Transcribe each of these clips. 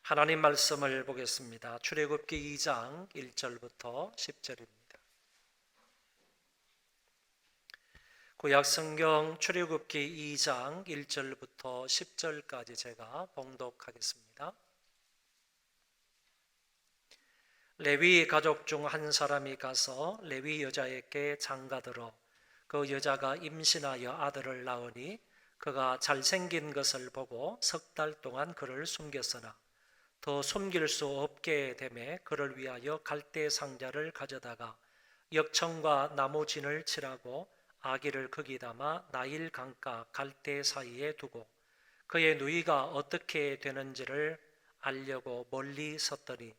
하나님 말씀을 보겠습니다. 출애굽기 2장 1절부터 10절입니다. 구약 성경 출애굽기 2장 1절부터 10절까지 제가 봉독하겠습니다. 레위 가족 중 한 사람이 가서 레위 여자에게 장가들어 그 여자가 임신하여 아들을 낳으니 그가 잘생긴 것을 보고 석 달 동안 그를 숨겼으나 더 숨길 수 없게 되매 그를 위하여 갈대 상자를 가져다가 역청과 나무진을 칠하고 아기를 거기 담아 나일 강가 갈대 사이에 두고 그의 누이가 어떻게 되는지를 알려고 멀리 섰더니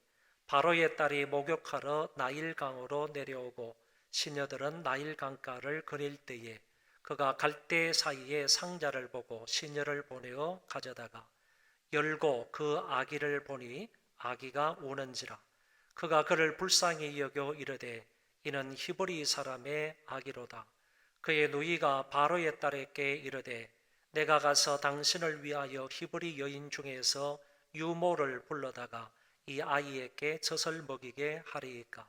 바로의 딸이 목욕하러 나일 강으로 내려오고 시녀들은 나일 강가를 거닐 때에 그가 갈대 사이에 상자를 보고 시녀를 보내어 가져다가 열고 그 아기를 보니 아기가 우는지라 그가 그를 불쌍히 여겨 이르되 이는 히브리 사람의 아기로다. 그의 누이가 바로의 딸에게 이르되 내가 가서 당신을 위하여 히브리 여인 중에서 유모를 불러다가 이 아이에게 젖을 먹이게 하리이까.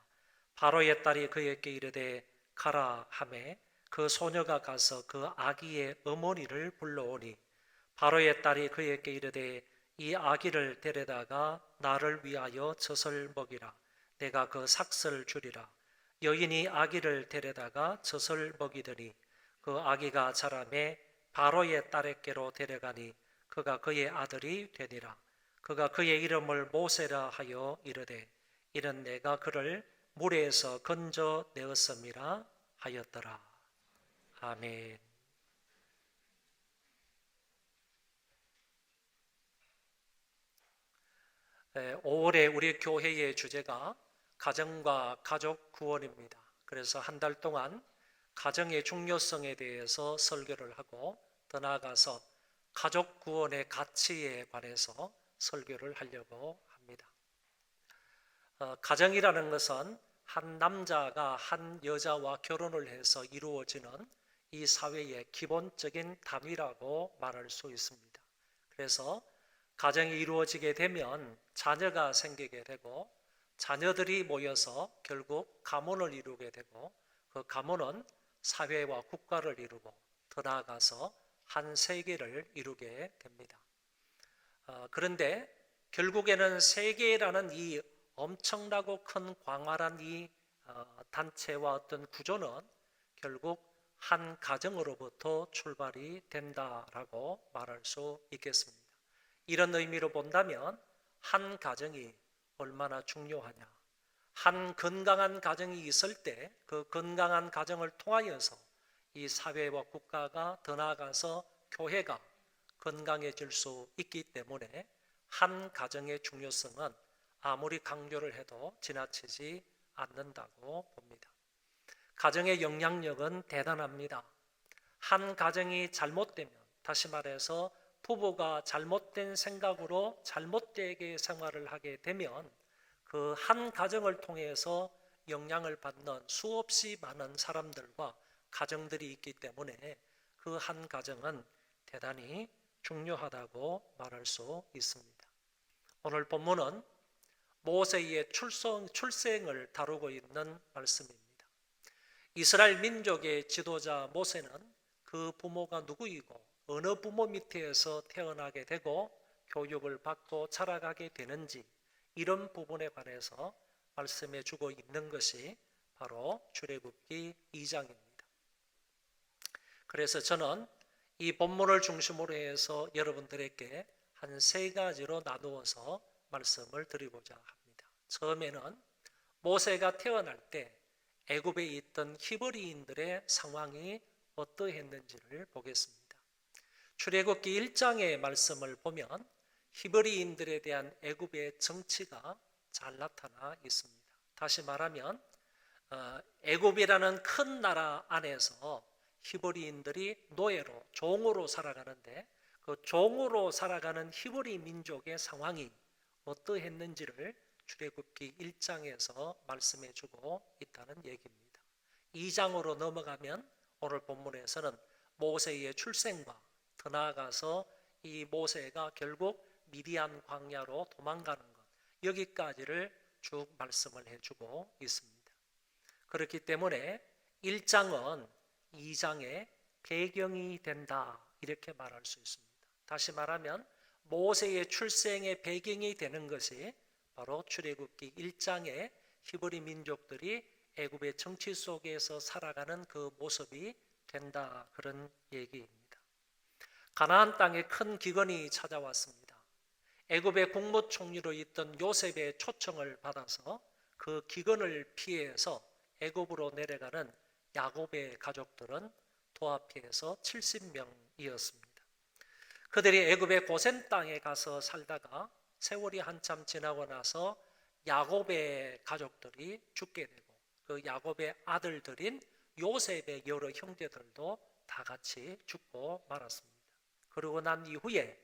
바로의 딸이 그에게 이르되 가라 하매 그 소녀가 가서 그 아기의 어머니를 불러오니 바로의 딸이 그에게 이르되 이 아기를 데려다가 나를 위하여 젖을 먹이라. 내가 그 삭슬 주리라. 여인이 아기를 데려다가 젖을 먹이더니 그 아기가 자라매 바로의 딸에게로 데려가니 그가 그의 아들이 되니라. 그가 그의 이름을 모세라 하여 이르되 이는 내가 그를 물에서 건져 내었음이라 하였더라. 아멘. 5월에 우리 교회의 주제가 가정과 가족 구원입니다. 그래서 한 달 동안 가정의 중요성에 대해서 설교를 하고 더 나아가서 가족 구원의 가치에 관해서 설교를 하려고 합니다. 가정이라는 것은 한 남자가 한 여자와 결혼을 해서 이루어지는 이 사회의 기본적인 담이라고 말할 수 있습니다. 그래서 가정이 이루어지게 되면 자녀가 생기게 되고 자녀들이 모여서 결국 가문을 이루게 되고 그 가문은 사회와 국가를 이루고 더 나아가서 한 세계를 이루게 됩니다. 그런데 결국에는 세계라는 이 엄청나고 큰 광활한 이 단체와 어떤 구조는 결국 한 가정으로부터 출발이 된다라고 말할 수 있겠습니다. 이런 의미로 본다면 한 가정이 얼마나 중요하냐. 한 건강한 가정이 있을 때 그 건강한 가정을 통하여서 이 사회와 국가가 더 나아가서 교회가 건강해질 수 있기 때문에 한 가정의 중요성은 아무리 강조를 해도 지나치지 않는다고 봅니다. 가정의 영향력은 대단합니다. 한 가정이 잘못되면, 다시 말해서 부부가 잘못된 생각으로 잘못되게 생활을 하게 되면 그 한 가정을 통해서 영향을 받는 수없이 많은 사람들과 가정들이 있기 때문에 그 한 가정은 대단히 중요하다고 말할 수 있습니다. 오늘 본문은 모세의 출생을 다루고 있는 말씀입니다. 이스라엘 민족의 지도자 모세는 그 부모가 누구이고 어느 부모 밑에서 태어나게 되고 교육을 받고 자라가게 되는지 이런 부분에 관해서 말씀해 주고 있는 것이 바로 출애굽기 2장입니다. 그래서 저는 이 본문을 중심으로 해서 여러분들에게 한 세 가지로 나누어서 말씀을 드리고자 합니다. 처음에는 모세가 태어날 때 애굽에 있던 히브리인들의 상황이 어떠했는지를 보겠습니다. 출애굽기 1장의 말씀을 보면 히브리인들에 대한 애굽의 정치가 잘 나타나 있습니다. 다시 말하면 애굽이라는 큰 나라 안에서 히브리인들이 노예로 종으로 살아가는데 그 종으로 살아가는 히브리 민족의 상황이 어떠했는지를 출애굽기 1장에서 말씀해 주고 있다는 얘기입니다. 2장으로 넘어가면 오늘 본문에서는 모세의 출생과 더 나아가서 이 모세가 결국 미디안 광야로 도망가는 것, 여기까지를 쭉 말씀을 해주고 있습니다. 그렇기 때문에 1장은 2장의 배경이 된다, 이렇게 말할 수 있습니다. 다시 말하면 모세의 출생의 배경이 되는 것이 바로 출애굽기 1장의 히브리 민족들이 애굽의 정치 속에서 살아가는 그 모습이 된다, 그런 얘기입니다. 가나안 땅에 큰 기근이 찾아왔습니다. 애굽의 국무총리로 있던 요셉의 초청을 받아서 그 기근을 피해서 애굽으로 내려가는 야곱의 가족들은 도합해서 70명이었습니다. 그들이 애굽의 고센 땅에 가서 살다가 세월이 한참 지나고 나서 야곱의 가족들이 죽게 되고 그 야곱의 아들들인 요셉의 여러 형제들도 다 같이 죽고 말았습니다. 그러고 난 이후에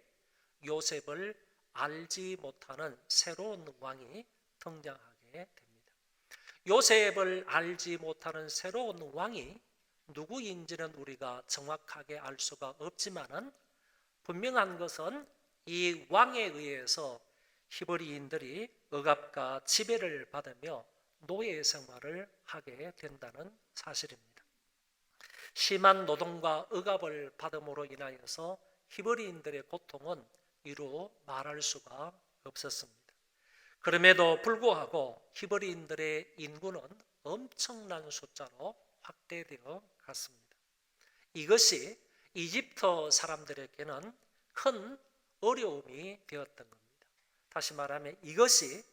요셉을 알지 못하는 새로운 왕이 등장하게 됩니다. 요셉을 알지 못하는 새로운 왕이 누구인지는 우리가 정확하게 알 수가 없지만은 분명한 것은 이 왕에 의해서 히브리인들이 억압과 지배를 받으며 노예 생활을 하게 된다는 사실입니다. 심한 노동과 억압을 받음으로 인하여서 히브리인들의 고통은 이루 말할 수가 없었습니다. 그럼에도 불구하고 히브리인들의 인구는 엄청난 숫자로 확대되어 갔습니다. 이것이 이집트 사람들에게는 큰 어려움이 되었던 겁니다. 다시 말하면 이것이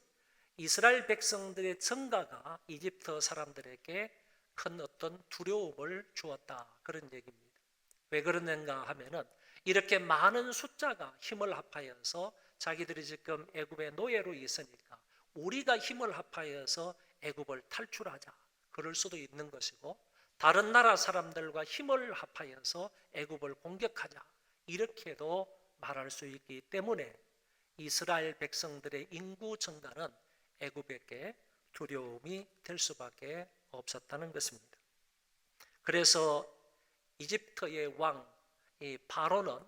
이스라엘 백성들의 증가가 이집트 사람들에게 큰 어떤 두려움을 주었다, 그런 얘기입니다. 왜 그러는가 하면은 이렇게 많은 숫자가 힘을 합하여서 자기들이 지금 애굽의 노예로 있으니까 우리가 힘을 합하여서 애굽을 탈출하자, 그럴 수도 있는 것이고, 다른 나라 사람들과 힘을 합하여서 애굽을 공격하자, 이렇게도 말할 수 있기 때문에 이스라엘 백성들의 인구 증가는 애굽에게 두려움이 될 수밖에 없었다는 것입니다. 그래서 이집트의 왕 바로는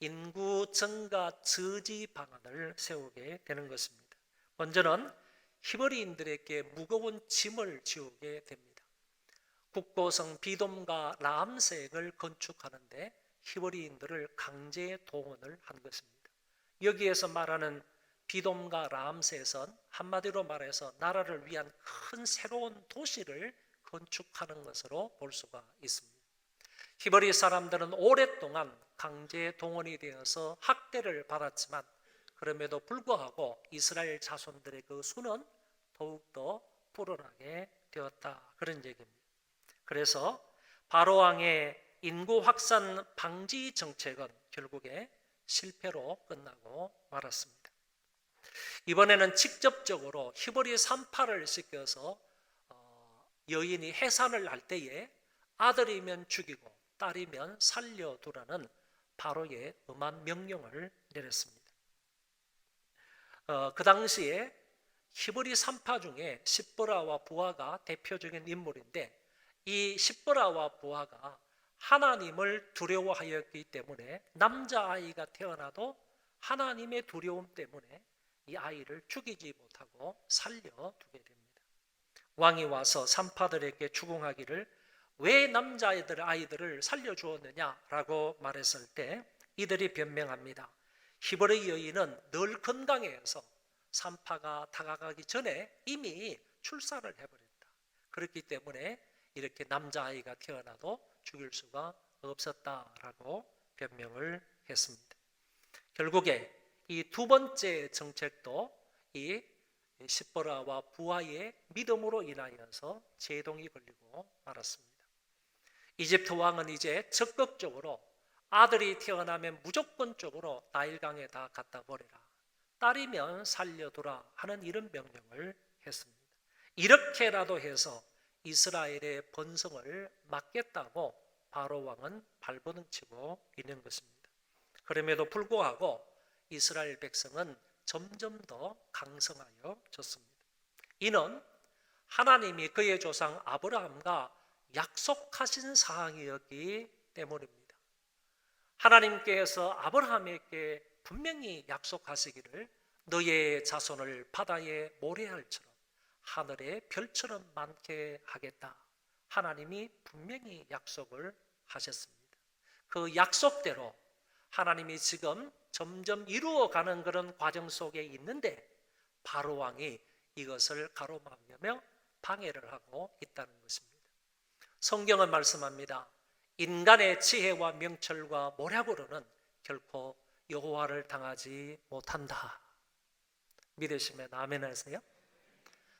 인구 증가 저지 방안을 세우게 되는 것입니다. 먼저는 히브리인들에게 무거운 짐을 지우게 됩니다. 국보성 비돔과 라암색을 건축하는데 히브리인들을 강제 동원을 한 것입니다. 여기에서 말하는 비돔과 라암셋은 한마디로 말해서 나라를 위한 큰 새로운 도시를 건축하는 것으로 볼 수가 있습니다. 히브리 사람들은 오랫동안 강제 동원이 되어서 학대를 받았지만 그럼에도 불구하고 이스라엘 자손들의 그 수는 더욱더 불어나게 되었다, 그런 얘기입니다. 그래서 바로 왕의 인구 확산 방지 정책은 결국에 실패로 끝나고 말았습니다. 이번에는 직접적으로 히브리 산파를 시켜서 여인이 해산을 할 때에 아들이면 죽이고 딸이면 살려두라는 바로의 엄한 명령을 내렸습니다. 그 당시에 히브리 산파 중에 십보라와 부하가 대표적인 인물인데, 이 십보라와 부하가 하나님을 두려워하였기 때문에 남자아이가 태어나도 하나님의 두려움 때문에 이 아이를 죽이지 못하고 살려두게 됩니다. 왕이 와서 산파들에게 추궁하기를 왜 남자아이들을 살려주었느냐라고 말했을 때 이들이 변명합니다. 히브리 여인은 늘 건강해서 산파가 다가가기 전에 이미 출산을 해버렸다. 그렇기 때문에 이렇게 남자아이가 태어나도 죽일 수가 없었다라고 변명을 했습니다. 결국에 이 두 번째 정책도 이 십보라와 부하의 믿음으로 인하여서 제동이 걸리고 말았습니다. 이집트 왕은 이제 적극적으로 아들이 태어나면 무조건적으로 나일강에다 갖다 버려라, 딸이면 살려두라 하는 이런 명령을 했습니다. 이렇게라도 해서 이스라엘의 번성을 막겠다고 바로 왕은 발버둥치고 있는 것입니다. 그럼에도 불구하고 이스라엘 백성은 점점 더 강성하여졌습니다. 이는 하나님이 그의 조상 아브라함과 약속하신 사항이었기 때문입니다. 하나님께서 아브라함에게 분명히 약속하시기를 너의 자손을 바다의 모래알처럼 하늘의 별처럼 많게 하겠다. 하나님이 분명히 약속을 하셨습니다. 그 약속대로 하나님이 지금 점점 이루어가는 그런 과정 속에 있는데 바로 왕이 이것을 가로막으며 방해를 하고 있다는 것입니다. 성경은 말씀합니다. 인간의 지혜와 명철과 모략으로는 결코 여호와를 당하지 못한다. 믿으시면 아멘 하세요.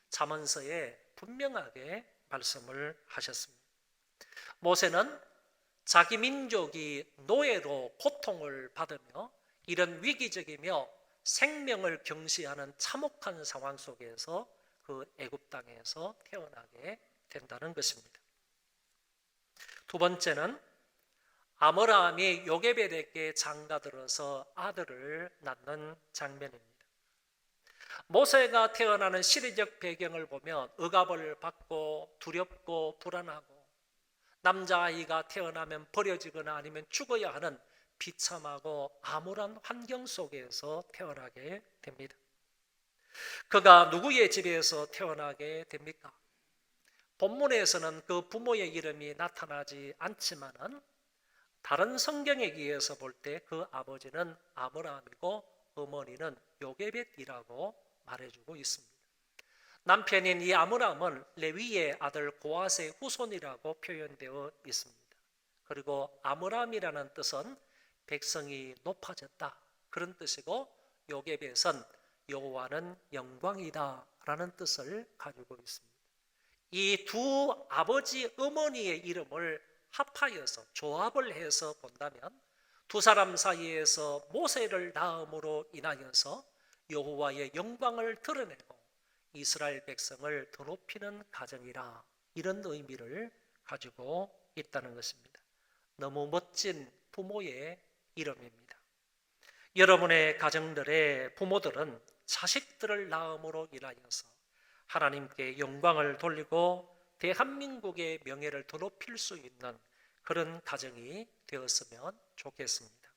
잠언서에 분명하게 말씀을 하셨습니다. 모세는 자기 민족이 노예로 고통을 받으며 이런 위기적이며 생명을 경시하는 참혹한 상황 속에서 그 애굽 땅에서 태어나게 된다는 것입니다. 두 번째는 아므라함이 요게벳에게 장가들어서 아들을 낳는 장면입니다. 모세가 태어나는 시대적 배경을 보면 억압을 받고 두렵고 불안하고 남자아이가 태어나면 버려지거나 아니면 죽어야 하는 비참하고 암울한 환경 속에서 태어나게 됩니다. 그가 누구의 집에서 태어나게 됩니까? 본문에서는 그 부모의 이름이 나타나지 않지만은 다른 성경에 의해서 볼 때 그 아버지는 아므라함이고 어머니는 요게벳이라고 말해주고 있습니다. 남편인 이 아므라함은 레위의 아들 고앗의 후손이라고 표현되어 있습니다. 그리고 아므라함이라는 뜻은 백성이 높아졌다 그런 뜻이고 요게벳은 여호와는 영광이다 라는 뜻을 가지고 있습니다. 이 두 아버지 어머니의 이름을 합하여서 조합을 해서 본다면 두 사람 사이에서 모세를 낳음으로 인하여서 여호와의 영광을 드러내고 이스라엘 백성을 더 높이는 가정이라 이런 의미를 가지고 있다는 것입니다. 너무 멋진 부모의 이름입니다. 여러분의 가정들의 부모들은 자식들을 낳음으로 인하여서 하나님께 영광을 돌리고 대한민국의 명예를 더 높일 수 있는 그런 가정이 되었으면 좋겠습니다.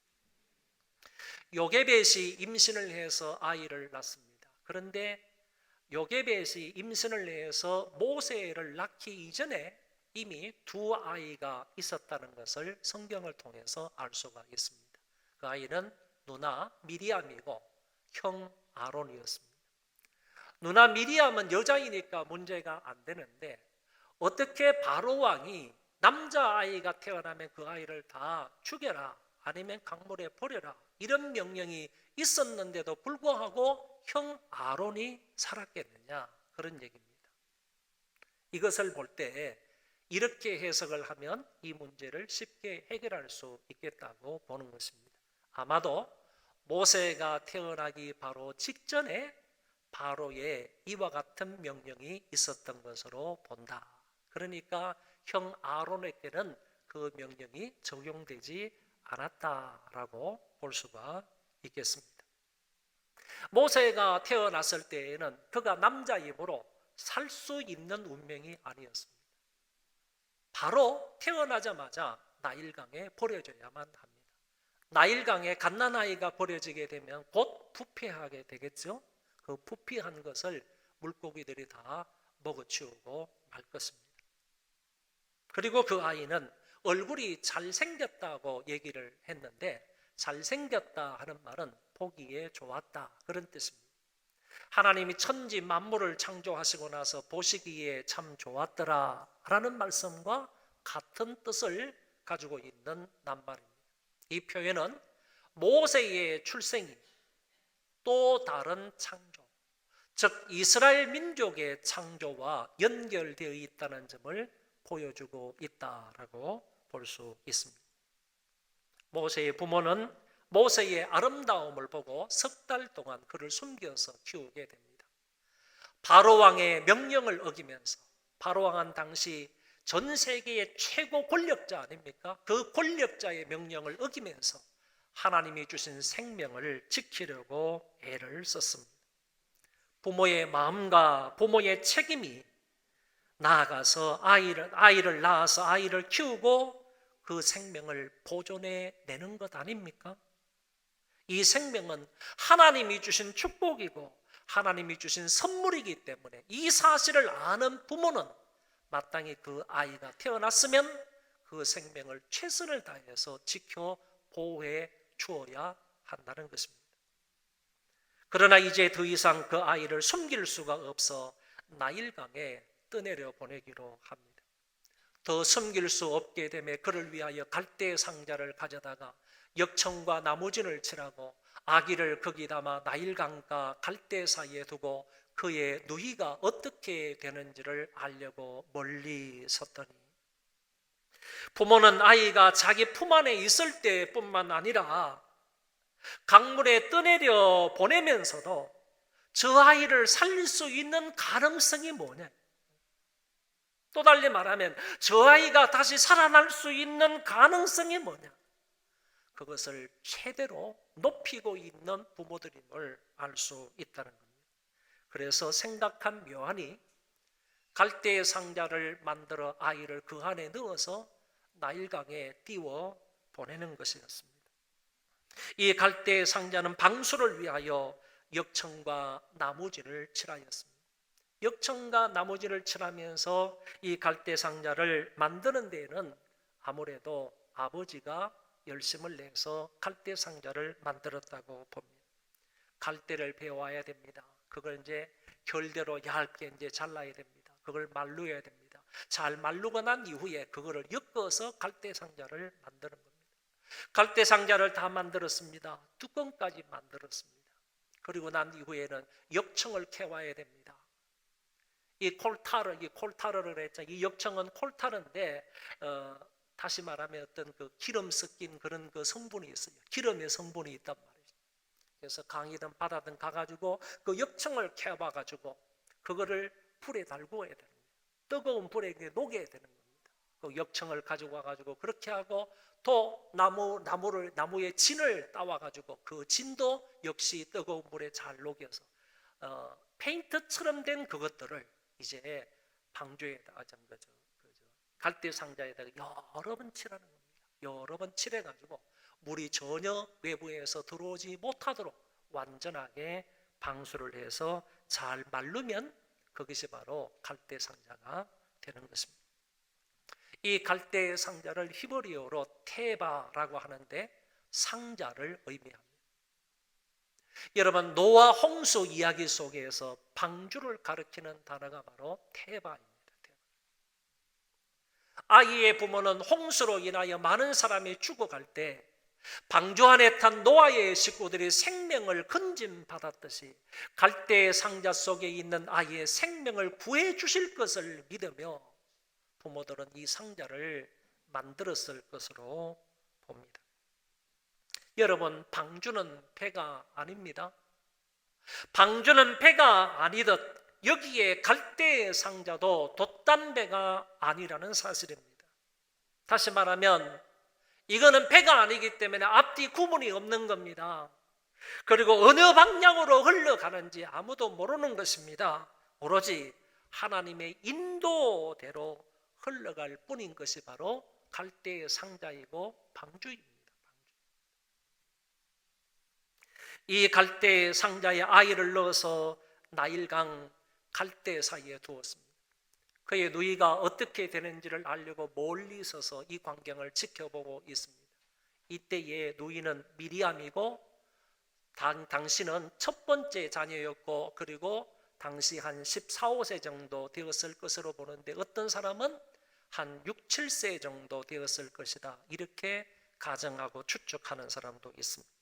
요게벳이 임신을 해서 아이를 낳습니다. 그런데 요게벳이 임신을 해서 모세를 낳기 이전에 이미 두 아이가 있었다는 것을 성경을 통해서 알 수가 있습니다. 그 아이는 누나 미리암이고 형 아론이었습니다. 누나 미리암은 여자이니까 문제가 안 되는데 어떻게 바로 왕이 남자아이가 태어나면 그 아이를 다 죽여라 아니면 강물에 버려라 이런 명령이 있었는데도 불구하고 형 아론이 살았겠느냐 그런 얘기입니다. 이것을 볼 때 이렇게 해석을 하면 이 문제를 쉽게 해결할 수 있겠다고 보는 것입니다. 아마도 모세가 태어나기 바로 직전에 바로의 이와 같은 명령이 있었던 것으로 본다. 그러니까 형 아론에게는 그 명령이 적용되지 않았다라고 볼 수가 있겠습니다. 모세가 태어났을 때에는 그가 남자이므로 살 수 있는 운명이 아니었습니다. 바로 태어나자마자 나일강에 버려져야만 합니다. 나일강에 갓난아이가 버려지게 되면 곧 부패하게 되겠죠. 그 부패한 것을 물고기들이 다 먹어치우고 말 것입니다. 그리고 그 아이는 얼굴이 잘생겼다고 얘기를 했는데 잘생겼다 하는 말은 보기에 좋았다 그런 뜻입니다. 하나님이 천지 만물을 창조하시고 나서 보시기에 참 좋았더라 라는 말씀과 같은 뜻을 가지고 있는 낱말입니다. 이 표현은 모세의 출생이 또 다른 창조, 즉 이스라엘 민족의 창조와 연결되어 있다는 점을 보여주고 있다라고 볼 수 있습니다. 모세의 부모는 모세의 아름다움을 보고 석 달 동안 그를 숨겨서 키우게 됩니다. 바로 왕의 명령을 어기면서 바로 왕은 당시 전 세계의 최고 권력자 아닙니까? 그 권력자의 명령을 어기면서 하나님이 주신 생명을 지키려고 애를 썼습니다. 부모의 마음과 부모의 책임이 나아가서 아이를 낳아서 아이를 키우고 그 생명을 보존해 내는 것 아닙니까? 이 생명은 하나님이 주신 축복이고 하나님이 주신 선물이기 때문에 이 사실을 아는 부모는 마땅히 그 아이가 태어났으면 그 생명을 최선을 다해서 지켜 보호해 주어야 한다는 것입니다. 그러나 이제 더 이상 그 아이를 숨길 수가 없어 나일강에 떠내려 보내기로 합니다. 더 숨길 수 없게 되매 그를 위하여 갈대 상자를 가져다가 역청과 나무진을 칠하고 아기를 거기 담아 나일강과 갈대 사이에 두고 그의 누이가 어떻게 되는지를 알려고 멀리 섰더니, 부모는 아이가 자기 품 안에 있을 때뿐만 아니라 강물에 떠내려 보내면서도 저 아이를 살릴 수 있는 가능성이 뭐냐, 또 달리 말하면 저 아이가 다시 살아날 수 있는 가능성이 뭐냐, 그것을 최대로 높이고 있는 부모들임을 알 수 있다는 겁니다. 그래서 생각한 묘안이 갈대의 상자를 만들어 아이를 그 안에 넣어서 나일강에 띄워 보내는 것이었습니다. 이 갈대의 상자는 방수를 위하여 역청과 나무진을 칠하였습니다. 역청과 나무진을 칠하면서 이 갈대 상자를 만드는 데에는 아무래도 아버지가 열심을 내서 갈대 상자를 만들었다고 봅니다. 갈대를 베어와야 됩니다. 그걸 이제 결대로 얇게 이제 잘라야 됩니다. 그걸 말려야 됩니다. 잘 말르고 난 이후에 그거를 엮어서 갈대 상자를 만드는 겁니다. 갈대 상자를 다 만들었습니다. 뚜껑까지 만들었습니다. 그리고 난 이후에는 역청을 캐와야 됩니다. 이 콜타르를 했죠. 이 역청은 콜타르인데 다시 말하면 어떤 그 기름 섞인 그런 그 성분이 있어요. 기름의 성분이 있단 말이죠. 그래서 강이든 바다든 가가지고 그 역청을 캐와가지고 그거를 불에 달구어야 되는 거예요. 뜨거운 불에 녹여야 되는 겁니다. 그 역청을 가지고 와가지고 그렇게 하고 또 나무의 진을 따와가지고 그 진도 역시 뜨거운 물에 잘 녹여서 페인트처럼 된 그것들을 이제 방주에다가 갈대 상자에다가 여러 번 칠하는 겁니다. 여러 번 칠해가지고 물이 전혀 외부에서 들어오지 못하도록 완전하게 방수를 해서 잘 말르면 그것이 바로 갈대 상자가 되는 것입니다. 이 갈대 상자를 히브리어로 테바라고 하는데 상자를 의미합니다. 여러분, 노아 홍수 이야기 속에서 방주를 가리키는 단어가 바로 테바입니다. 아이의 부모는 홍수로 인하여 많은 사람이 죽어갈 때 방주 안에 탄 노아의 식구들이 생명을 건짐받았듯이 갈대 상자 속에 있는 아이의 생명을 구해 주실 것을 믿으며 부모들은 이 상자를 만들었을 것으로 봅니다. 여러분, 방주는 배가 아닙니다. 방주는 배가 아니듯 여기에 갈대 상자도 돛담배가 아니라는 사실입니다. 다시 말하면 이거는 배가 아니기 때문에 앞뒤 구분이 없는 겁니다. 그리고 어느 방향으로 흘러가는지 아무도 모르는 것입니다. 오로지 하나님의 인도대로 흘러갈 뿐인 것이 바로 갈대의 상자이고 방주입니다. 이 갈대 상자에 아이를 넣어서 나일강 갈대 사이에 두었습니다. 그의 누이가 어떻게 되는지를 알려고 멀리 서서 이 광경을 지켜보고 있습니다. 이때의 누이는 미리암이고 당시는 첫 번째 자녀였고 그리고 당시 한 14, 15세 정도 되었을 것으로 보는데 어떤 사람은 한 6, 7세 정도 되었을 것이다. 이렇게 가정하고 추측하는 사람도 있습니다.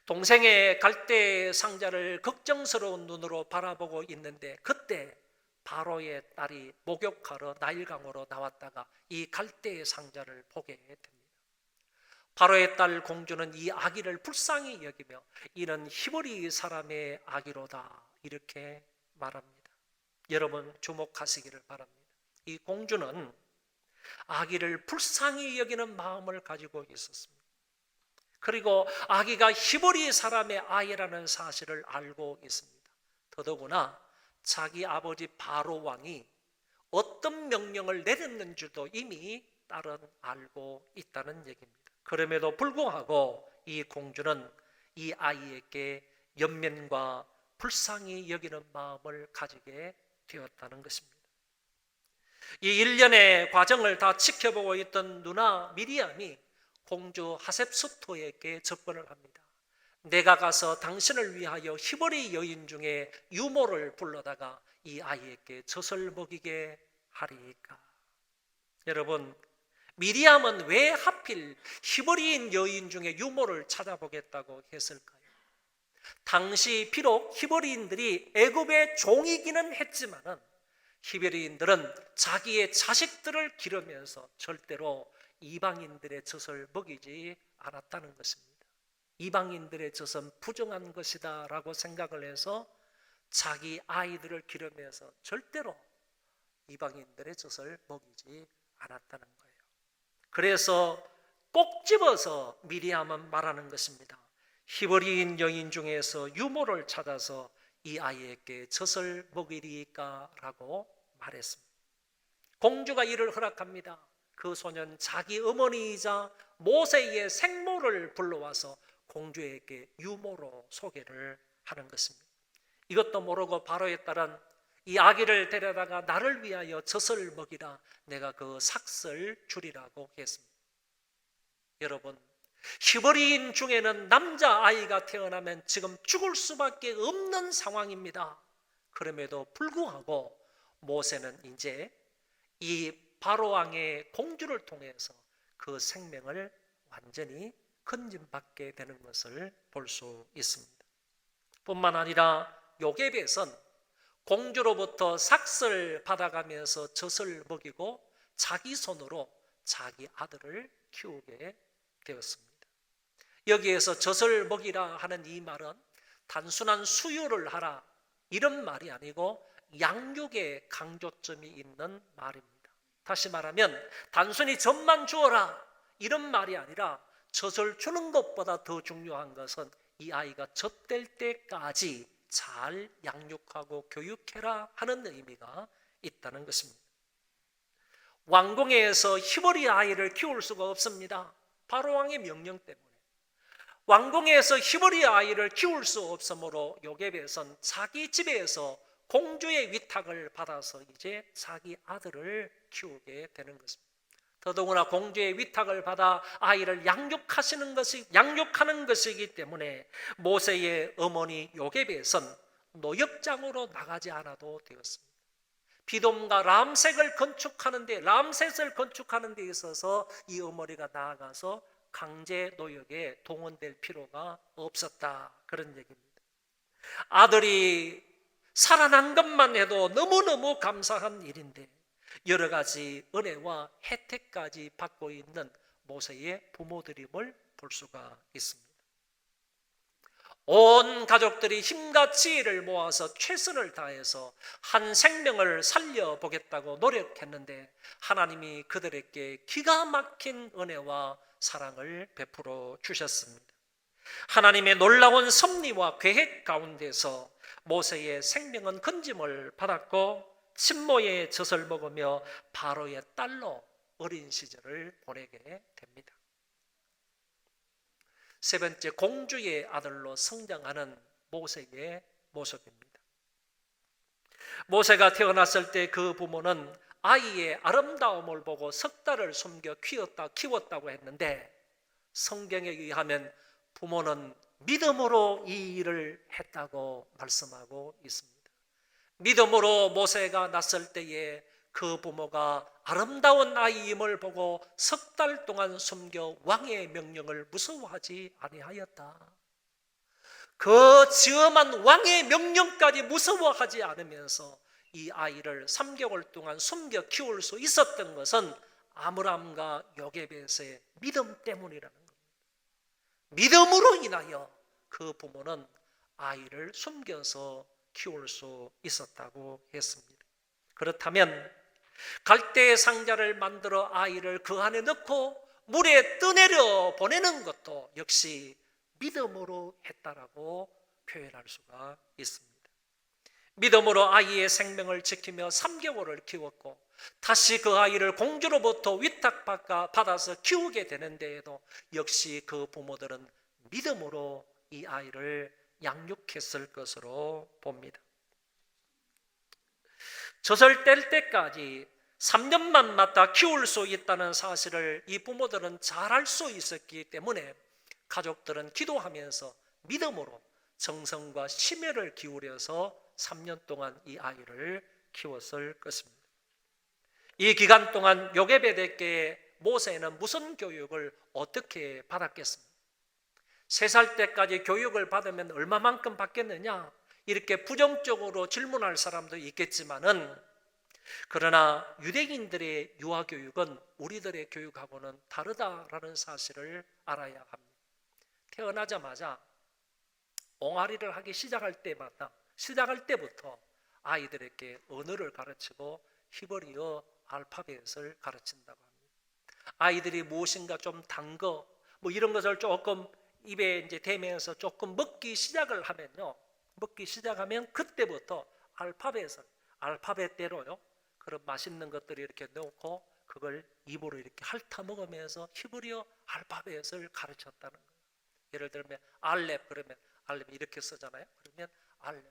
동생의 갈대 상자를 걱정스러운 눈으로 바라보고 있는데 그때 바로의 딸이 목욕하러 나일강으로 나왔다가 이 갈대의 상자를 보게 됩니다. 바로의 딸 공주는 이 아기를 불쌍히 여기며 이는 히브리 사람의 아기로다 이렇게 말합니다. 여러분 주목하시기를 바랍니다. 이 공주는 아기를 불쌍히 여기는 마음을 가지고 있었습니다. 그리고 아기가 히브리 사람의 아이라는 사실을 알고 있습니다. 더더구나 자기 아버지 바로 왕이 어떤 명령을 내렸는지도 이미 딸은 알고 있다는 얘기입니다. 그럼에도 불구하고 이 공주는 이 아이에게 연민과 불쌍히 여기는 마음을 가지게 되었다는 것입니다. 이 일련의 과정을 다 지켜보고 있던 누나 미리암이 공주 하셉스토에게 접근을 합니다. 내가 가서 당신을 위하여 히브리 여인 중에 유모를 불러다가 이 아이에게 젖을 먹이게 하리이까. 여러분, 미리암은 왜 하필 히브리인 여인 중에 유모를 찾아보겠다고 했을까요? 당시 비록 히브리인들이 애굽의 종이기는 했지만은 히브리인들은 자기의 자식들을 기르면서 절대로 이방인들의 젖을 먹이지 않았다는 것입니다. 이방인들의 젖은 부정한 것이다 라고 생각을 해서 자기 아이들을 기르면서 절대로 이방인들의 젖을 먹이지 않았다는 거예요. 그래서 꼭 집어서 미리암은 말하는 것입니다. 히브리인 여인 중에서 유모를 찾아서 이 아이에게 젖을 먹이리까 라고 말했습니다. 공주가 이를 허락합니다. 그 소년 자기 어머니이자 모세의 생모를 불러와서 공주에게 유모로 소개를 하는 것입니다. 이것도 모르고 바로에 따른 이 아기를 데려다가 나를 위하여 젖을 먹이라, 내가 그 삭슬 주리라고 했습니다. 여러분, 히브리인 중에는 남자아이가 태어나면 지금 죽을 수밖에 없는 상황입니다. 그럼에도 불구하고 모세는 이제 이 바로왕의 공주를 통해서 그 생명을 완전히 건진받게 되는 것을 볼 수 있습니다. 뿐만 아니라 요게벳은 공주로부터 삭슬 받아가면서 젖을 먹이고 자기 손으로 자기 아들을 키우게 되었습니다. 여기에서 젖을 먹이라 하는 이 말은 단순한 수유를 하라 이런 말이 아니고 양육에 강조점이 있는 말입니다. 다시 말하면 단순히 젖만 주어라 이런 말이 아니라 젖을 주는 것보다 더 중요한 것은 이 아이가 젖될 때까지 잘 양육하고 교육해라 하는 의미가 있다는 것입니다. 왕궁에서 히브리 아이를 키울 수가 없습니다. 바로왕의 명령 때문에. 왕궁에서 히브리 아이를 키울 수 없으므로 요게벳은 자기 집에서 공주의 위탁을 받아서 이제 자기 아들을 키우게 되는 것입니다. 더더구나 공주의 위탁을 받아 아이를 양육하는 것이기 때문에 모세의 어머니 요게벳은 노역장으로 나가지 않아도 되었습니다. 비돔과 람셋을 건축하는 데 있어서 이 어머니가 나아가서 강제 노역에 동원될 필요가 없었다, 그런 얘기입니다. 아들이 살아난 것만 해도 너무너무 감사한 일인데 여러 가지 은혜와 혜택까지 받고 있는 모세의 부모들임을 볼 수가 있습니다. 온 가족들이 힘과 지혜를 모아서 최선을 다해서 한 생명을 살려보겠다고 노력했는데 하나님이 그들에게 기가 막힌 은혜와 사랑을 베풀어 주셨습니다. 하나님의 놀라운 섭리와 계획 가운데서 모세의 생명은 건짐을 받았고 친모의 젖을 먹으며 바로의 딸로 어린 시절을 보내게 됩니다. 세 번째, 공주의 아들로 성장하는 모세의 모습입니다. 모세가 태어났을 때 그 부모는 아이의 아름다움을 보고 석 달을 숨겨 키웠다고 했는데 성경에 의하면 부모는 믿음으로 이 일을 했다고 말씀하고 있습니다. 믿음으로 모세가 났을 때에 그 부모가 아름다운 아이임을 보고 석 달 동안 숨겨 왕의 명령을 무서워하지 아니하였다. 그 지엄한 왕의 명령까지 무서워하지 않으면서 이 아이를 3개월 동안 숨겨 키울 수 있었던 것은 아므람과 요게벳의 믿음 때문이라는 겁니다. 믿음으로 인하여 그 부모는 아이를 숨겨서 키울 수 있었다고 했습니다. 그렇다면 갈대의 상자를 만들어 아이를 그 안에 넣고 물에 떠내려 보내는 것도 역시 믿음으로 했다라고 표현할 수가 있습니다. 믿음으로 아이의 생명을 지키며 3개월을 키웠고 다시 그 아이를 공주로부터 위탁받아서 키우게 되는데에도 역시 그 부모들은 믿음으로 이 아이를 양육했을 것으로 봅니다. 젖을 뗄 때까지 3년만 맞다 키울 수 있다는 사실을 이 부모들은 잘 알 수 있었기 때문에 가족들은 기도하면서 믿음으로 정성과 심혈을 기울여서 3년 동안 이 아이를 키웠을 것입니다. 이 기간 동안 요게베드에게 모세는 무슨 교육을 어떻게 받았겠습니까? 3살 때까지 교육을 받으면 얼마만큼 받겠느냐? 이렇게 부정적으로 질문할 사람도 있겠지만은, 그러나 유대인들의 유아교육은 우리들의 교육하고는 다르다라는 사실을 알아야 합니다. 태어나자마자 옹알이를 하기 시작할 때부터 아이들에게 언어를 가르치고 히브리어 알파벳을 가르친다고 합니다. 아이들이 무엇인가 좀 단 거, 이런 것을 조금 입에 이제 대면서 조금 먹기 시작을 하면요. 먹기 시작하면 그때부터 알파벳대로요. 그런 맛있는 것들을 이렇게 넣고 그걸 입으로 이렇게 핥아 먹으면서 히브리어 알파벳을 가르쳤다는 거예요. 예를 들면 알렙 그러면 알렙 이렇게 쓰잖아요. 그러면 알렙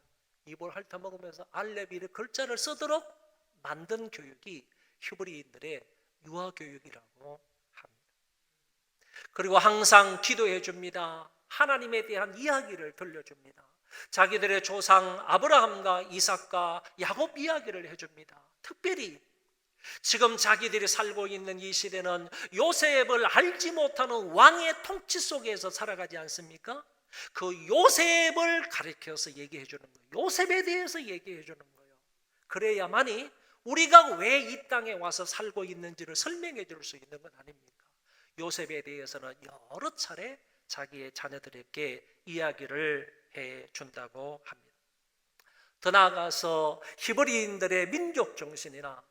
입을 핥아 먹으면서 알렙 이렇게 글자를 쓰도록 만든 교육이 히브리인들의 유아 교육이라고 합니다. 그리고 항상 기도해 줍니다. 하나님에 대한 이야기를 들려줍니다. 자기들의 조상 아브라함과 이삭과 야곱 이야기를 해줍니다. 특별히 지금 자기들이 살고 있는 이 시대는 요셉을 알지 못하는 왕의 통치 속에서 살아가지 않습니까? 그 요셉을 가리켜서 얘기해 주는 거예요. 요셉에 대해서 얘기해 주는 거예요. 그래야만이 우리가 왜 이 땅에 와서 살고 있는지를 설명해 줄 수 있는 건 아닙니까? 요셉에 대해서는 여러 차례 자기의 자녀들에게 이야기를 해 준다고 합니다. 더 나아가서 히브리인들의 민족 정신이나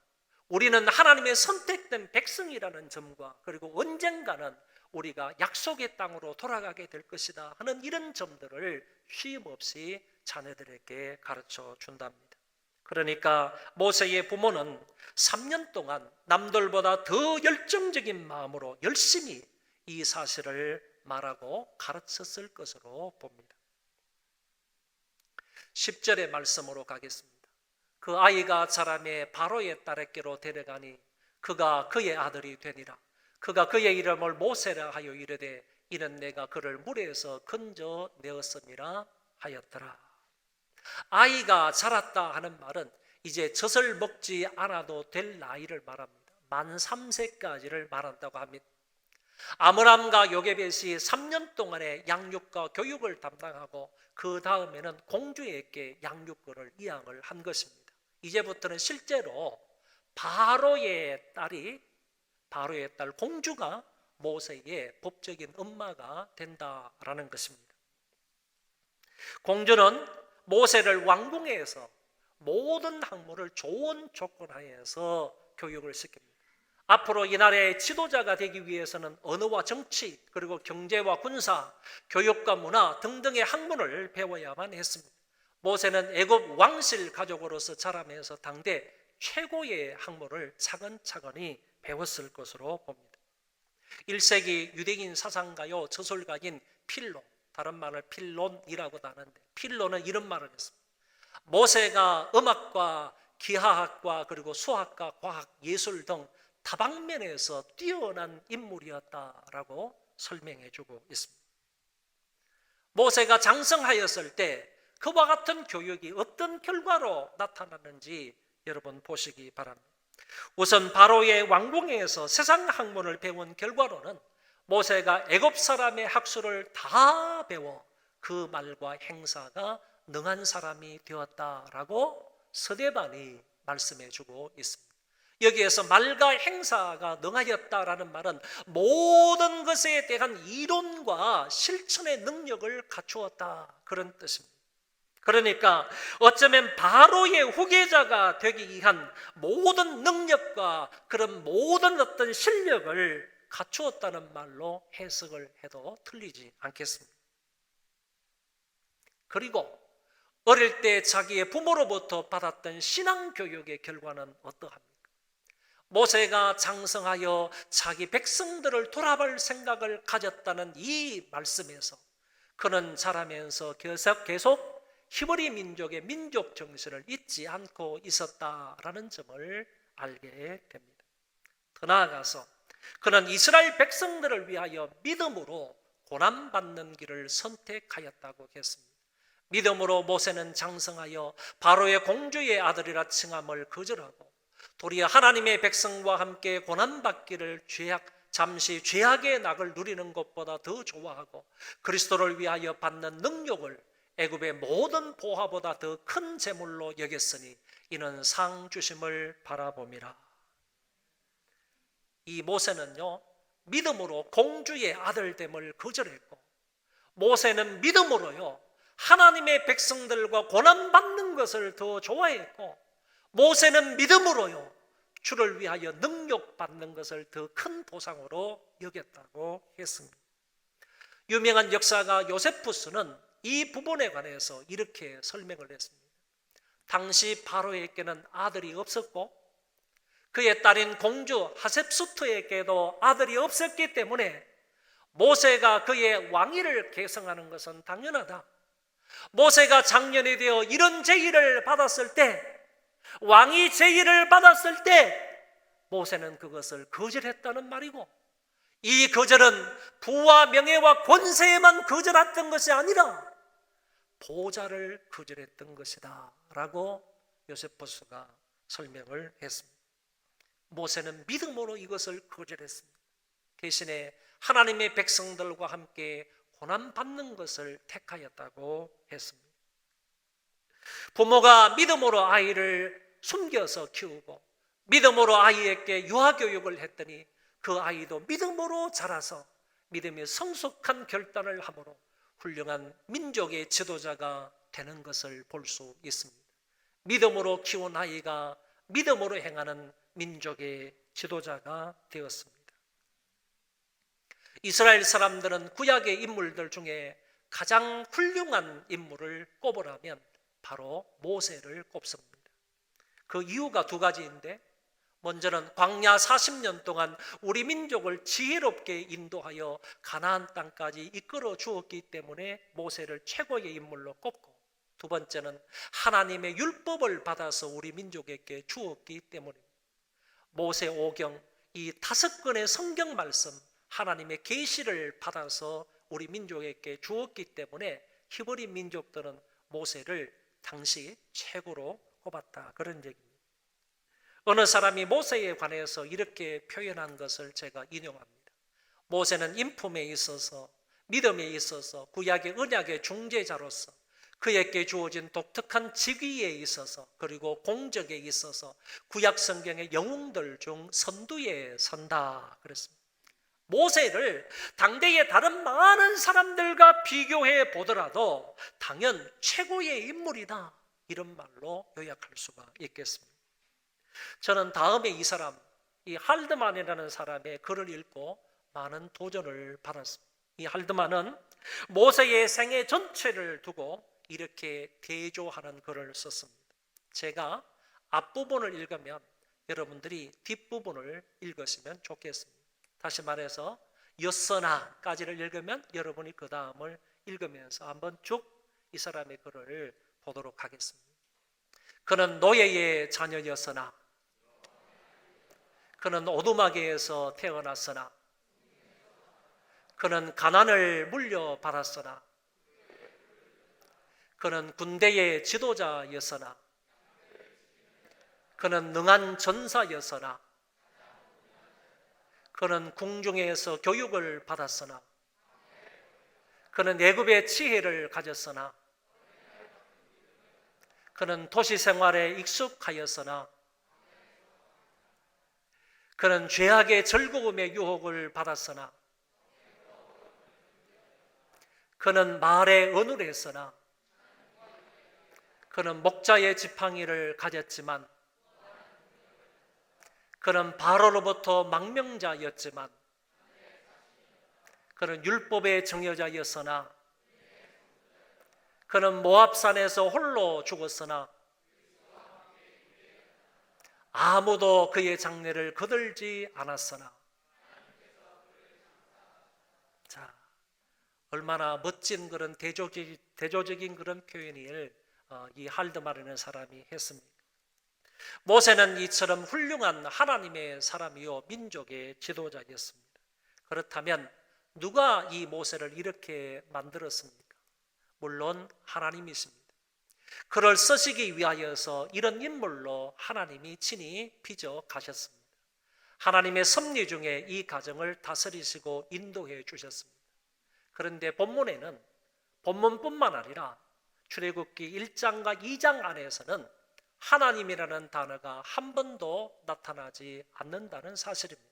우리는 하나님의 선택된 백성이라는 점과 그리고 언젠가는 우리가 약속의 땅으로 돌아가게 될 것이다 하는 이런 점들을 쉼없이 자녀들에게 가르쳐 준답니다. 그러니까 모세의 부모는 3년 동안 남들보다 더 열정적인 마음으로 열심히 이 사실을 말하고 가르쳤을 것으로 봅니다. 10절의 말씀으로 가겠습니다. 그 아이가 자라매 바로의 딸에게로 데려가니 그가 그의 아들이 되니라. 그가 그의 이름을 모세라 하여 이르되 이는 내가 그를 물에서 건져 내었음이라 하였더라. 아이가 자랐다 하는 말은 이제 젖을 먹지 않아도 될 나이를 말합니다. 만 3세까지를 말한다고 합니다. 아므람과 요게벳이 3년 동안의 양육과 교육을 담당하고 그 다음에는 공주에게 양육권을 이양을 한 것입니다. 이제부터는 실제로 바로의 딸 공주가 모세의 법적인 엄마가 된다라는 것입니다. 공주는 모세를 왕궁에서 모든 학문을 좋은 조건 하에서 교육을 시킵니다. 앞으로 이 나라의 지도자가 되기 위해서는 언어와 정치, 그리고 경제와 군사, 교육과 문화 등등의 학문을 배워야만 했습니다. 모세는 애굽 왕실 가족으로서 자라면서 당대 최고의 학문을 차근차근히 배웠을 것으로 봅니다. 1세기 유대인 사상가요 저술가인 필론, 다른 말을 필론이라고도 하는데 필론은 이런 말을 했습니다. 모세가 음악과 기하학과 그리고 수학과 과학, 예술 등 다방면에서 뛰어난 인물이었다라고 설명해주고 있습니다. 모세가 장성하였을 때 그와 같은 교육이 어떤 결과로 나타났는지 여러분 보시기 바랍니다. 우선 바로의 왕궁에서 세상 학문을 배운 결과로는 모세가 애굽 사람의 학술을 다 배워 그 말과 행사가 능한 사람이 되었다라고 서대반이 말씀해주고 있습니다. 여기에서 말과 행사가 능하였다라는 말은 모든 것에 대한 이론과 실천의 능력을 갖추었다 그런 뜻입니다. 그러니까 어쩌면 바로의 후계자가 되기 위한 모든 능력과 그런 모든 어떤 실력을 갖추었다는 말로 해석을 해도 틀리지 않겠습니다. 그리고 어릴 때 자기의 부모로부터 받았던 신앙 교육의 결과는 어떠합니까? 모세가 장성하여 자기 백성들을 돌아볼 생각을 가졌다는 이 말씀에서 그는 자라면서 계속 히브리 민족의 민족 정신을 잊지 않고 있었다라는 점을 알게 됩니다. 더 나아가서 그는 이스라엘 백성들을 위하여 믿음으로 고난받는 길을 선택하였다고 했습니다. 믿음으로 모세는 장성하여 바로의 공주의 아들이라 칭함을 거절하고 도리어 하나님의 백성과 함께 고난받기를 잠시 죄악의 낙을 누리는 것보다 더 좋아하고 그리스도를 위하여 받는 능력을 애굽의 모든 보화보다 더 큰 재물로 여겼으니 이는 상 주심을 바라봄이라. 이 모세는요, 믿음으로 공주의 아들됨을 거절했고, 모세는 믿음으로요 하나님의 백성들과 고난받는 것을 더 좋아했고, 모세는 믿음으로요 주를 위하여 능력받는 것을 더 큰 보상으로 여겼다고 했습니다. 유명한 역사가 요세푸스는 이 부분에 관해서 이렇게 설명을 했습니다. 당시 바로에게는 아들이 없었고 그의 딸인 공주 하셉수트에게도 아들이 없었기 때문에 모세가 그의 왕위를 계승하는 것은 당연하다. 모세가 장년이 되어 이런 제의를 받았을 때, 왕이 제의를 받았을 때 모세는 그것을 거절했다는 말이고, 이 거절은 부와 명예와 권세에만 거절했던 것이 아니라 보좌를 거절했던 것이다 라고 요세푸스가 설명을 했습니다. 모세는 믿음으로 이것을 거절했습니다. 대신에 하나님의 백성들과 함께 고난받는 것을 택하였다고 했습니다. 부모가 믿음으로 아이를 숨겨서 키우고 믿음으로 아이에게 유아교육을 했더니 그 아이도 믿음으로 자라서 믿음의 성숙한 결단을 함으로 훌륭한 민족의 지도자가 되는 것을 볼 수 있습니다. 믿음으로 키운 아이가 믿음으로 행하는 민족의 지도자가 되었습니다. 이스라엘 사람들은 구약의 인물들 중에 가장 훌륭한 인물을 꼽으라면 바로 모세를 꼽습니다. 그 이유가 두 가지인데, 먼저는 광야 40년 동안 우리 민족을 지혜롭게 인도하여 가나안 땅까지 이끌어 주었기 때문에 모세를 최고의 인물로 꼽고, 두 번째는 하나님의 율법을 받아서 우리 민족에게 주었기 때문입니다. 모세 오경, 이 5권의 성경 말씀, 하나님의 계시를 받아서 우리 민족에게 주었기 때문에 히브리 민족들은 모세를 당시 최고로 꼽았다, 그런 얘기입니다. 어느 사람이 모세에 관해서 이렇게 표현한 것을 제가 인용합니다. 모세는 인품에 있어서, 믿음에 있어서, 구약의 언약의 중재자로서 그에게 주어진 독특한 직위에 있어서, 그리고 공적에 있어서 구약 성경의 영웅들 중 선두에 선다 그랬습니다. 모세를 당대의 다른 많은 사람들과 비교해 보더라도 당연 최고의 인물이다, 이런 말로 요약할 수가 있겠습니다. 저는 다음에 이 사람, 이 할드만이라는 사람의 글을 읽고 많은 도전을 받았습니다. 이 할드만은 모세의 생애 전체를 두고 이렇게 대조하는 글을 썼습니다. 제가 앞부분을 읽으면 여러분들이 뒷부분을 읽으시면 좋겠습니다. 다시 말해서 였으나까지를 읽으면 여러분이 그 다음을 읽으면서 한번 쭉 이 사람의 글을 보도록 하겠습니다. 그는 노예의 자녀였으나, 그는 오두막에서 태어났으나, 그는 가난을 물려받았으나, 그는 군대의 지도자였으나, 그는 능한 전사였으나, 그는 궁중에서 교육을 받았으나, 그는 애굽의 지혜를 가졌으나, 그는 도시 생활에 익숙하였으나, 그는 죄악의 즐거움의 유혹을 받았으나, 그는 말에 어눌했으나, 그는 목자의 지팡이를 가졌지만, 그는 바로로부터 망명자였지만, 그는 율법의 정여자였으나, 그는 모압산에서 홀로 죽었으나 아무도 그의 장례를 거들지 않았으나. 자, 얼마나 멋진 그런 대조적인 그런 표현을 이 할드마르는 사람이 했습니까? 모세는 이처럼 훌륭한 하나님의 사람이요 민족의 지도자였습니다. 그렇다면 누가 이 모세를 이렇게 만들었습니까? 물론 하나님이십니다. 그를 쓰시기 위하여서 이런 인물로 하나님이 친히 빚어 가셨습니다. 하나님의 섭리 중에 이 가정을 다스리시고 인도해 주셨습니다. 그런데 본문에는 본문뿐만 아니라 출애굽기 1장과 2장 안에서는 하나님이라는 단어가 한 번도 나타나지 않는다는 사실입니다.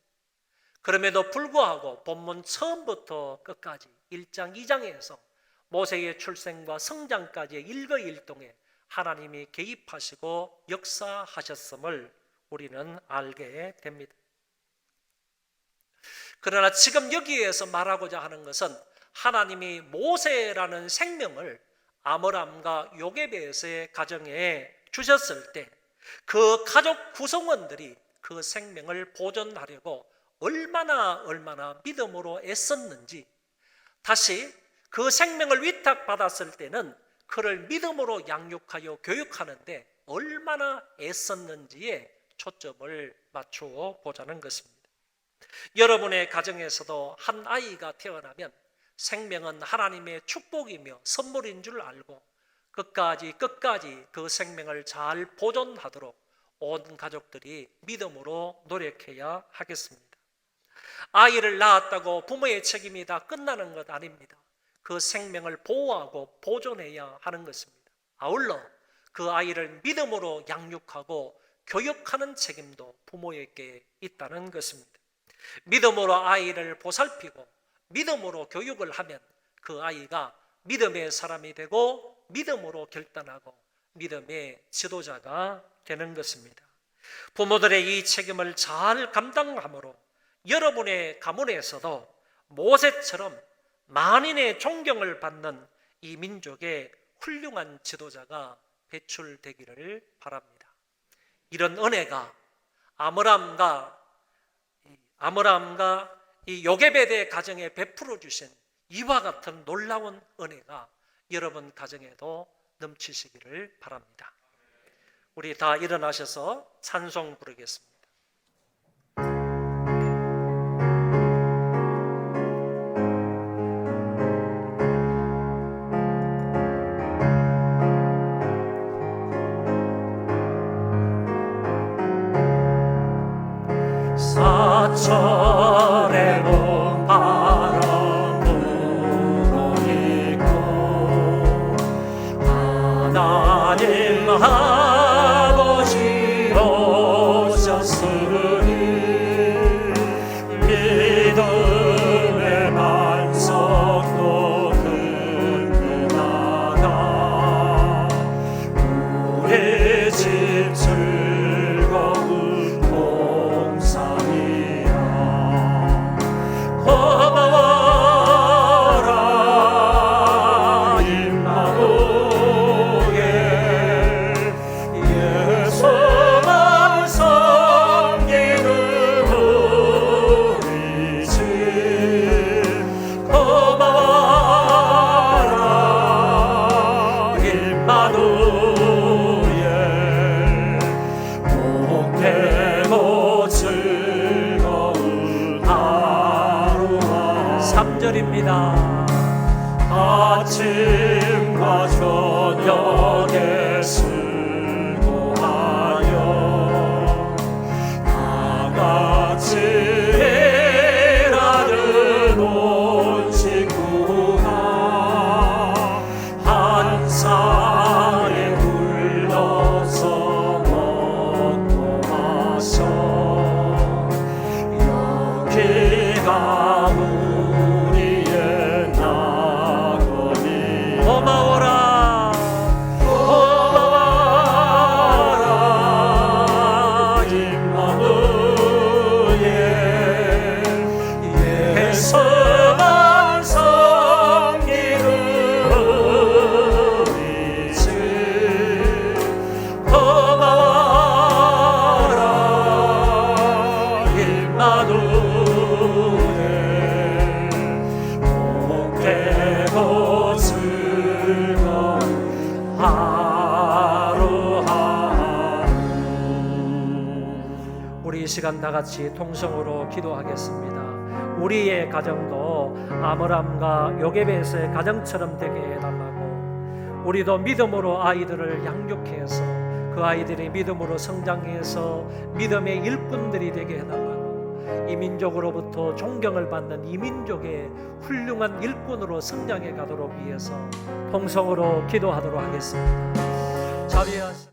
그럼에도 불구하고 본문 처음부터 끝까지 1장, 2장에서 모세의 출생과 성장까지의 일거일동에 하나님이 개입하시고 역사하셨음을 우리는 알게 됩니다. 그러나 지금 여기에서 말하고자 하는 것은 하나님이 모세라는 생명을 아므람과 요게벳의 가정에 주셨을 때 그 가족 구성원들이 그 생명을 보존하려고 얼마나 믿음으로 애썼는지, 다시 그 생명을 위탁받았을 때는 그를 믿음으로 양육하여 교육하는데 얼마나 애썼는지에 초점을 맞추어 보자는 것입니다. 여러분의 가정에서도 한 아이가 태어나면 생명은 하나님의 축복이며 선물인 줄 알고 끝까지 그 생명을 잘 보존하도록 온 가족들이 믿음으로 노력해야 하겠습니다. 아이를 낳았다고 부모의 책임이 다 끝나는 것 아닙니다. 그 생명을 보호하고 보존해야 하는 것입니다. 아울러 그 아이를 믿음으로 양육하고 교육하는 책임도 부모에게 있다는 것입니다. 믿음으로 아이를 보살피고 믿음으로 교육을 하면 그 아이가 믿음의 사람이 되고 믿음으로 결단하고 믿음의 지도자가 되는 것입니다. 부모들의 이 책임을 잘 감당함으로 여러분의 가문에서도 모세처럼 만인의 존경을 받는 이 민족의 훌륭한 지도자가 배출되기를 바랍니다. 이런 은혜가 아므람과 이 요게벳의 가정에 베풀어 주신 이와 같은 놀라운 은혜가 여러분 가정에도 넘치시기를 바랍니다. 우리 다 일어나셔서 찬송 부르겠습니다. 사철의 봄바람으로 일고 하나님 아버지 오셨으니 믿음의 반석도 든든하다. 우리 집 즐거운 봉상이야. 고마워라 임마누엘, 예수만 섬기는 우리 집. 고마워라 임마누엘, 복되고 즐거운 하루가. 3절입니다. 아침과 저녁에 수고하여 다 같이 일하는 온 식구가 한 상에 불러서 먹고 마셔. 여기가 우리의 낙원이. 고마워라 고마워라 임마누엘, 예수만 섬기는 우리 우리 이 시간 다 같이 통성으로 기도하겠습니다. 우리의 가정도 아므람과 요게벳의 가정처럼 되게 해달라고, 우리도 믿음으로 아이들을 양육해서 그 아이들이 믿음으로 성장해서 믿음의 일꾼들이 되게 해달라고, 이민족으로부터 존경을 받는 이민족의 훌륭한 일꾼으로 성장해 가도록 위해서 통성으로 기도하도록 하겠습니다. 자비하시